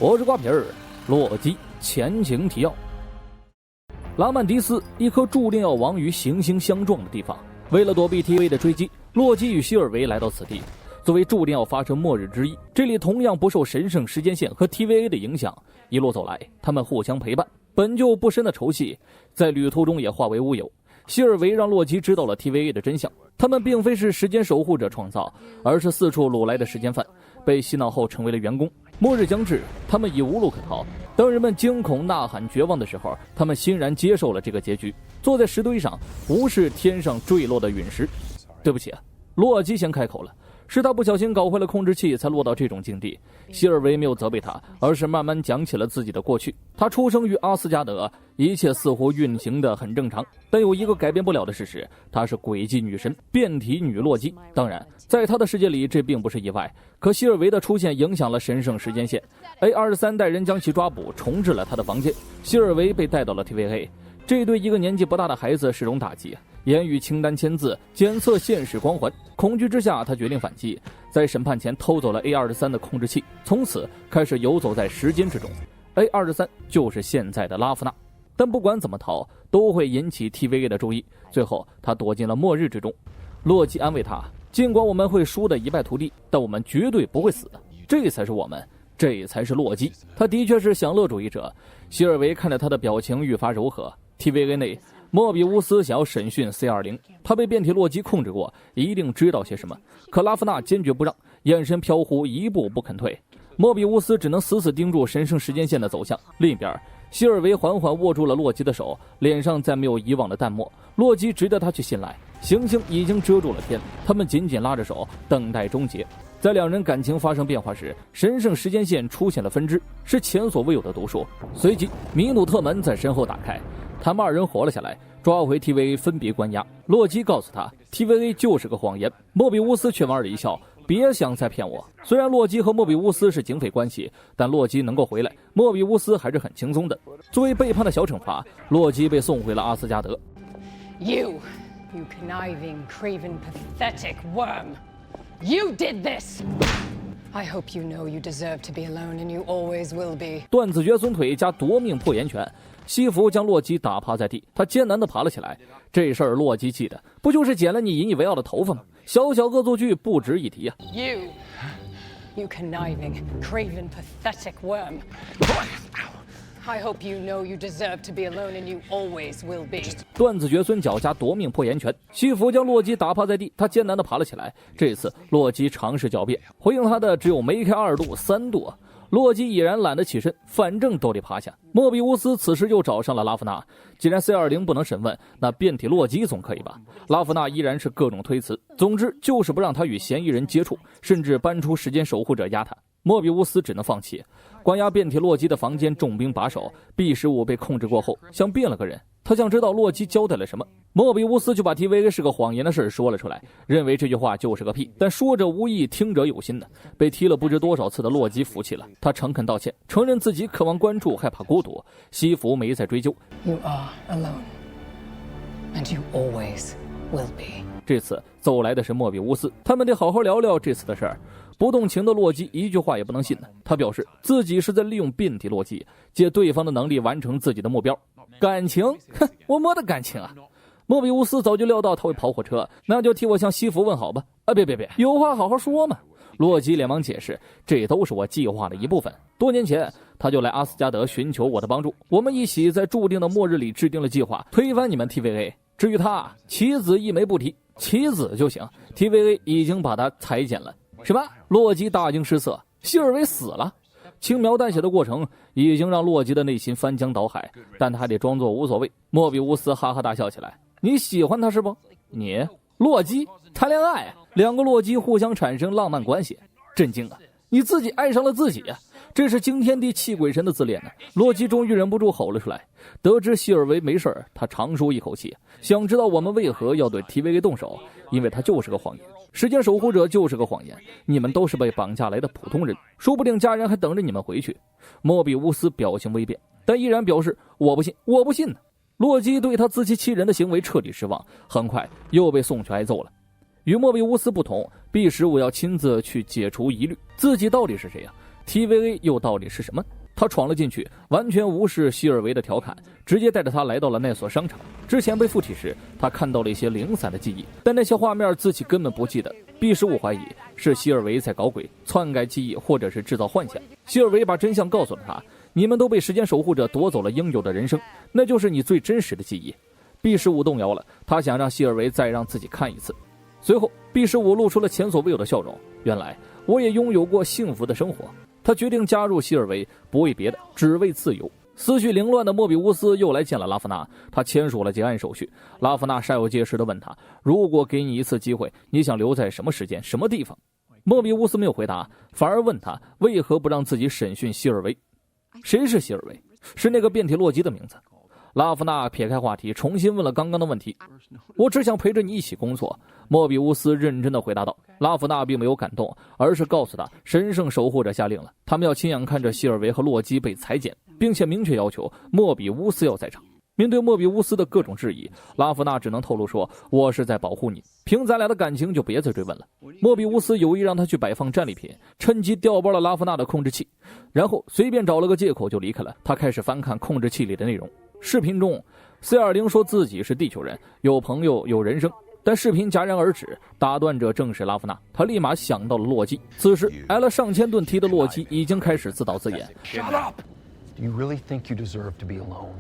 我是瓜皮儿。洛基前情提要：拉曼迪斯，一颗注定要亡于行星相撞的地方。为了躲避 TVA 的追击，洛基与希尔维来到此地。作为注定要发生末日之一，这里同样不受神圣时间线和 TVA 的影响。一路走来，他们互相陪伴，本就不深的仇隙，在旅途中也化为乌有。希尔维让洛基知道了 TVA 的真相，他们并非是时间守护者创造，而是四处掳来的时间犯，被洗脑后成为了员工。末日将至，他们已无路可逃。当人们惊恐呐喊绝望的时候，他们欣然接受了这个结局，坐在石堆上无视天上坠落的陨石。对不起啊，洛基先开口了，是他不小心搞坏了控制器才落到这种境地。希尔维没有责备他，而是慢慢讲起了自己的过去。他出生于阿斯加德，一切似乎运行得很正常，但有一个改变不了的事实，她是诡计女神变体女洛基。当然在他的世界里这并不是意外，可希尔维的出现影响了神圣时间线。 A23 带人将其抓捕，重置了他的房间。希尔维被带到了 TVA， 这对一个年纪不大的孩子是种打击。言语清单签字，检测现实光环。恐惧之下，他决定反击，在审判前偷走了 A23 的控制器，从此开始游走在时间之中。 A23 就是现在的拉夫纳，但不管怎么逃都会引起 TVA 的注意，最后他躲进了末日之中。洛基安慰他，尽管我们会输得一败涂地，但我们绝对不会死，这才是我们，这才是洛基。他的确是享乐主义者。希尔维看着他的表情愈发柔和。 TVA 内，莫比乌斯想要审讯 C20， 他被变体洛基控制过，一定知道些什么。可拉夫纳坚决不让，眼神飘忽，一步不肯退。莫比乌斯只能死死盯住神圣时间线的走向。另一边，希尔维缓缓握住了洛基的手，脸上再没有以往的淡漠。洛基值得他去信赖。行星已经遮住了天，他们紧紧拉着手，等待终结。在两人感情发生变化时，神圣时间线出现了分支，是前所未有的毒术。随即，米努特门在身后打开，他们二人活了下来，抓回 TVA 分别关押。洛基告诉他 TVA 就是个谎言，莫比乌斯却莞尔一笑，别想再骗我。虽然洛基和莫比乌斯是警匪关系，但洛基能够回来，莫比乌斯还是很轻松的。作为背叛的小惩罚，洛基被送回了阿斯加德。 You conniving, craven, pathetic worm. You did this! I hope you know you deserve to be alone and you always will be. 断子绝孙腿加夺命破岩拳，西弗将洛基打趴在地，他艰难地爬了起来。这事儿洛基记得，不就是剪了你引以为傲的头发吗？小小恶作剧不值一提啊。You conniving, craven, pathetic worm. I hope you know you deserve to be alone and you always will be. 断子绝孙脚加夺命破岩拳，西弗将洛基打趴在地，他艰难地爬了起来。这次洛基尝试狡辩，回应他的只有梅开2度3度。洛基已然懒得起身，反正都得趴下。莫比乌斯此时又找上了拉夫纳，既然 C20 不能审问，那变体洛基总可以吧？拉夫纳依然是各种推辞，总之就是不让他与嫌疑人接触，甚至搬出时间守护者压他。莫比乌斯只能放弃。关押变体洛基的房间重兵把守， B15被控制过后像变了个人，他想知道洛基交代了什么。莫比乌斯就把 TVA 是个谎言的事说了出来，认为这句话就是个屁，但说者无意，听者有心的。被踢了不知多少次的洛基服气了，他诚恳道歉，承认自己渴望关注，害怕孤独。西弗没再追究。 You are alone and you always will be. 这次走来的是莫比乌斯，他们得好好聊聊这次的事儿。不动情的洛基一句话也不能信呢，他表示自己是在利用变体洛基，借对方的能力完成自己的目标。感情？哼，我没得感情啊！莫比乌斯早就料到他会跑火车，那就替我向西弗问好吧。啊，别，有话好好说嘛。洛基连忙解释，这都是我计划的一部分。多年前他就来阿斯加德寻求我的帮助，我们一起在注定的末日里制定了计划，推翻你们 TVA。至于他，棋子一枚不提，棋子就行。TVA 已经把他裁减了。什么？洛基大惊失色，希尔维死了。轻描淡写的过程已经让洛基的内心翻江倒海，但他还得装作无所谓。莫比乌斯哈哈大笑起来，你喜欢他是不？你洛基谈恋爱啊？两个洛基互相产生浪漫关系，震惊啊！你自己爱上了自己啊！这是惊天地泣鬼神的自恋呢。洛基终于忍不住吼了出来。得知希尔维没事，他长舒一口气，想知道我们为何要对 TVA 动手，因为他就是个谎言。时间守护者就是个谎言，你们都是被绑架来的普通人，说不定家人还等着你们回去。莫比乌斯表情微变，但依然表示我不信呢。洛基对他自欺欺人的行为彻底失望，很快又被送去挨揍了。与莫比乌斯不同， B15要亲自去解除疑虑，自己到底是谁呀 TVA 又到底是什么？他闯了进去，完全无视希尔维的调侃，直接带着他来到了那所商场。之前被附体时，他看到了一些零散的记忆，但那些画面自己根本不记得。B15怀疑是希尔维在搞鬼，篡改记忆或者是制造幻想。希尔维把真相告诉了他：你们都被时间守护者夺走了应有的人生，那就是你最真实的记忆。B15动摇了，他想让希尔维再让自己看一次。随后 B15 露出了前所未有的笑容，原来我也拥有过幸福的生活。他决定加入希尔维，不为别的，只为自由。思绪凌乱的莫比乌斯又来见了拉夫纳，他签署了结案手续。拉夫纳煞有介事地问他，如果给你一次机会，你想留在什么时间什么地方？莫比乌斯没有回答，反而问他为何不让自己审讯希尔维。谁是希尔维？是那个变体洛基的名字。拉夫纳撇开话题，重新问了刚刚的问题。我只想陪着你一起工作，莫比乌斯认真地回答道。拉夫纳并没有感动，而是告诉他神圣守护者下令了，他们要亲眼看着希尔维和洛基被裁剪，并且明确要求莫比乌斯要在场。面对莫比乌斯的各种质疑，拉夫纳只能透露说，我是在保护你，凭咱俩的感情就别再追问了。莫比乌斯有意让他去摆放战利品，趁机调包了拉夫纳的控制器，然后随便找了个借口就离开了。他开始翻看控制器里的内容。视频中 C20 说自己是地球人，有朋友有人生，但视频戛然而止，打断者正是拉夫纳。他立马想到了洛基，此时挨了上千顿踢的洛基已经开始自导自演。 Shut up! Do you really think you deserve to be alone?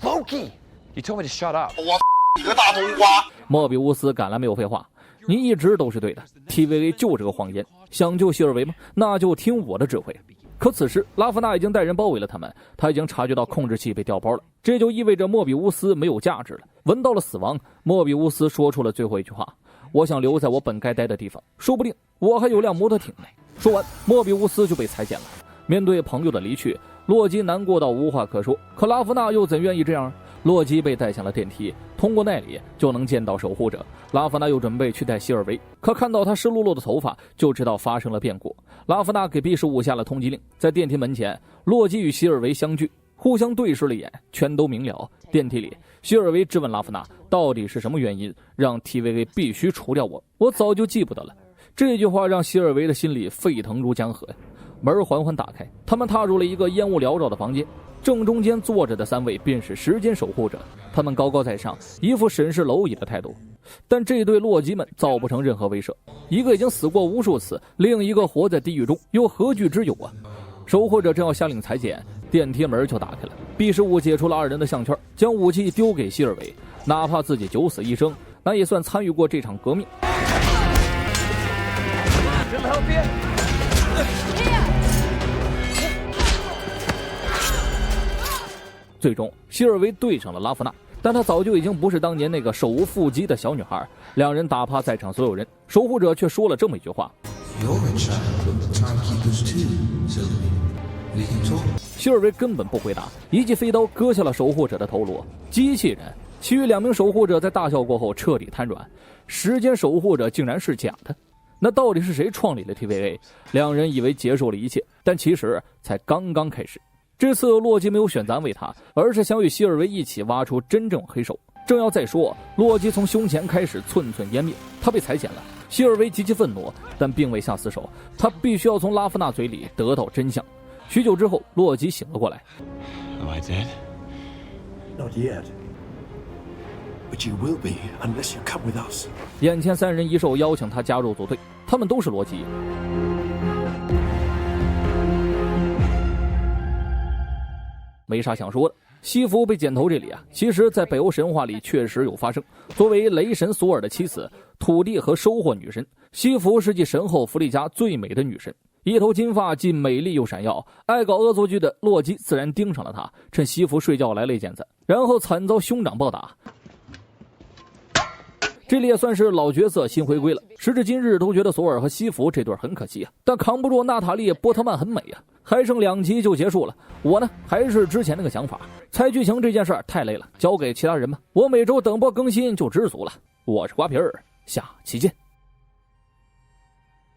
Loki! You told me to shut up. 我你个大冬瓜！莫比乌斯赶来没有废话，你一直都是对的， TVA 就是个谎言，想救希尔维吗？那就听我的指挥。可此时拉夫纳已经带人包围了他们，他已经察觉到控制器被调包了，这就意味着莫比乌斯没有价值了。闻到了死亡，莫比乌斯说出了最后一句话，我想留在我本该待的地方，说不定我还有辆摩托艇呢。说完，莫比乌斯就被裁剪了。面对朋友的离去，洛基难过到无话可说，可拉夫纳又怎愿意这样？洛基被带向了电梯，通过那里就能见到守护者。拉夫纳又准备去带希尔维，可看到他湿漉漉的头发，就知道发生了变故。拉夫纳给 B15 下了通缉令，在电梯门前，洛基与希尔维相聚，互相对视了一眼，全都明了。电梯里，希尔维质问拉夫纳，到底是什么原因让 TVA 必须除掉我？我早就记不得了。这句话让希尔维的心里沸腾如江河呀。门缓缓打开，他们踏入了一个烟雾缭绕的房间，正中间坐着的三位便是时间守护者，他们高高在上，一副审视蝼蚁的态度。但这对洛基们造不成任何威慑，一个已经死过无数次，另一个活在地狱中，又何惧之有啊？守护者正要下令裁剪，电梯门就打开了。B15解除了二人的项圈，将武器丢给希尔维，哪怕自己九死一生，那也算参与过这场革命。最终希尔维对上了拉夫纳，但他早就已经不是当年那个手无缚鸡的小女孩。两人打趴在场所有人，守护者却说了这么一句话，希尔维根本不回答，一记飞刀割下了守护者的头颅。机器人，其余两名守护者在大笑过后彻底瘫软。时间守护者竟然是假的，那到底是谁创立了 TVA？ 两人以为结束了一切，但其实才刚刚开始。这次洛基没有选择安慰他，而是想与希尔维一起挖出真正黑手。正要再说，洛基从胸前开始寸寸湮灭，他被裁剪了。希尔维极其愤怒，但并未下死手，他必须要从拉夫纳嘴里得到真相。许久之后，洛基醒了过来。Am I dead? Not yet. But you will be unless you come with us. 眼前三人一兽邀请他加入组队，他们都是洛基。没啥想说的。西弗被剪头这里啊，其实在北欧神话里确实有发生。作为雷神索尔的妻子，土地和收获女神，西弗是继神后弗利嘉最美的女神，一头金发既美丽又闪耀。爱搞恶作剧的洛基自然盯上了她，趁西弗睡觉来了一剑子，然后惨遭兄长暴打。这里也算是老角色新回归了，时至今日都觉得索尔和西弗这对很可惜啊，但扛不住娜塔莉波特曼很美啊，还剩2集就结束了。我呢还是之前那个想法，猜剧情这件事儿太累了，交给其他人吧，我每周等播更新就知足了。我是瓜皮儿，下期见。